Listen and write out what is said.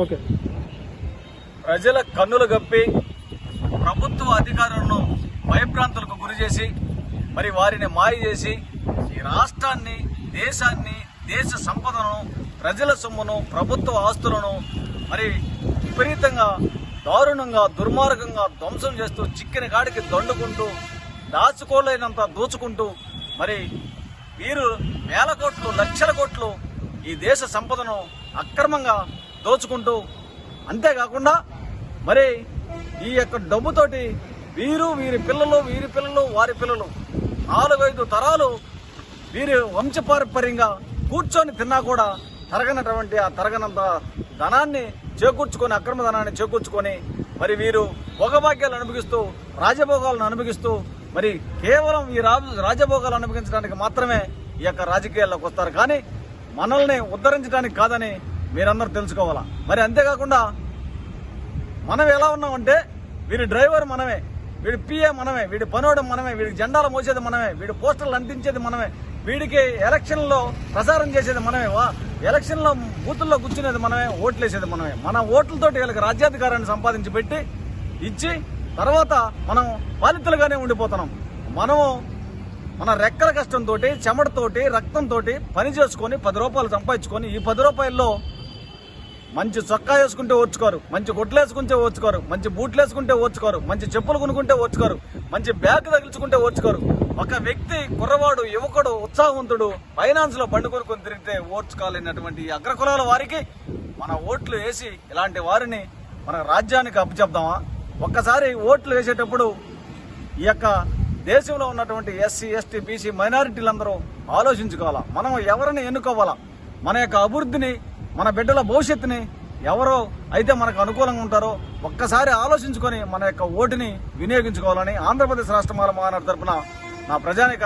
Okay. ప్రజల కన్నులు గప్పి ప్రభుత్వ అధికారులను భయభ్రాంతులకు గురి చేసి మరి వారిని మాయ చేసి ఈ రాష్ట్రాన్ని, దేశాన్ని, దేశ సంపదను, ప్రజల సొమ్మును, ప్రభుత్వ ఆస్తులను మరి విపరీతంగా, దారుణంగా, దుర్మార్గంగా ధ్వంసం చేస్తూ చిక్కిన కాడికి దండుకుంటూ దాచుకోలేనంత దోచుకుంటూ మరి వీరు వేల కోట్లు, లక్షల కోట్లు ఈ దేశ సంపదను అక్రమంగా దోచుకుంటూ, అంతేకాకుండా మరి ఈ యొక్క డబ్బుతోటి వీరి పిల్లలు, వారి పిల్లలు 4-5 తరాలు వీరి వంశపారంపర్యంగా కూర్చొని తిన్నా కూడా తరగనంత ధనాన్ని చేకూర్చుకొని, అక్రమ ధనాన్ని చేకూర్చుకొని మరి వీరు భోగభాగ్యాలు అనుభవిస్తూ, రాజభోగాలను అనుభవిస్తూ మరి కేవలం ఈ రాజభోగాలు అనుభవించడానికి మాత్రమే ఈ యొక్క రాజకీయాల్లోకి వస్తారు. కానీ మనల్ని ఉద్ధరించడానికి కాదని మీరందరూ తెలుసుకోవాలా. మరి అంతేకాకుండా మనం ఎలా ఉన్నామంటే, వీడి డ్రైవర్ మనమే, వీడి పిఏ మనమే, వీడి పనోడు మనమే, వీడికి జెండాలు మోసేది మనమే, వీడి పోస్టర్లు అంటించేది మనమే, వీడికి ఎలక్షన్లో ప్రచారం చేసేది మనమే, ఎలక్షన్లో బూతుల్లో కూర్చునేది మనమే, ఓట్లేసేది మనమే. మన ఓట్లతోటి వీళ్ళకి రాజ్యాధికారాన్ని సంపాదించి పెట్టి ఇచ్చి తర్వాత మనం పాలితులుగానే ఉండిపోతున్నాం. మనము మన రెక్కల కష్టంతో, చెమటతోటి, రక్తంతో పని చేసుకొని 10 రూపాయలు సంపాదించుకొని ఈ 10 రూపాయల్లో మంచి చొక్కా వేసుకుంటే ఓర్చుకోరు, మంచి గుడ్లు వేసుకుంటే ఓర్చుకోరు, మంచి బూట్లు వేసుకుంటే ఓర్చుకోరు, మంచి చెప్పులు కొనుక్కుంటే ఓర్చుకోరు, మంచి బ్యాగ్ తగిలించుకుంటే ఓర్చుకోరు. ఒక వ్యక్తి, కుర్రవాడు, యువకుడు, ఉత్సాహవంతుడు ఫైనాన్స్ లో బండి కొనుక్కొని తిరిగితే ఓర్చుకోలేనటువంటి అగ్రకులాల వారికి మన ఓట్లు వేసి ఇలాంటి వారిని మన రాజ్యానికి అప్పచెప్దామా? ఒక్కసారి ఓట్లు వేసేటప్పుడు ఈ యొక్క దేశంలో ఉన్నటువంటి ఎస్సీ, ఎస్టీ, బీసీ మైనారిటీలందరూ ఆలోచించుకోవాలా. మనం ఎవరిని ఎన్నుకోవాలా? మన యొక్క అభివృద్ధిని, మన బిడ్డల భవిష్యత్తుని ఎవరో అయితే మనకు అనుకూలంగా ఉంటారో ఒక్కసారి ఆలోచించుకొని మన యొక్క ఓటుని వినియోగించుకోవాలని ఆంధ్రప్రదేశ్ రాష్ట్ర మహానాడు తరపున నా ప్రజానిక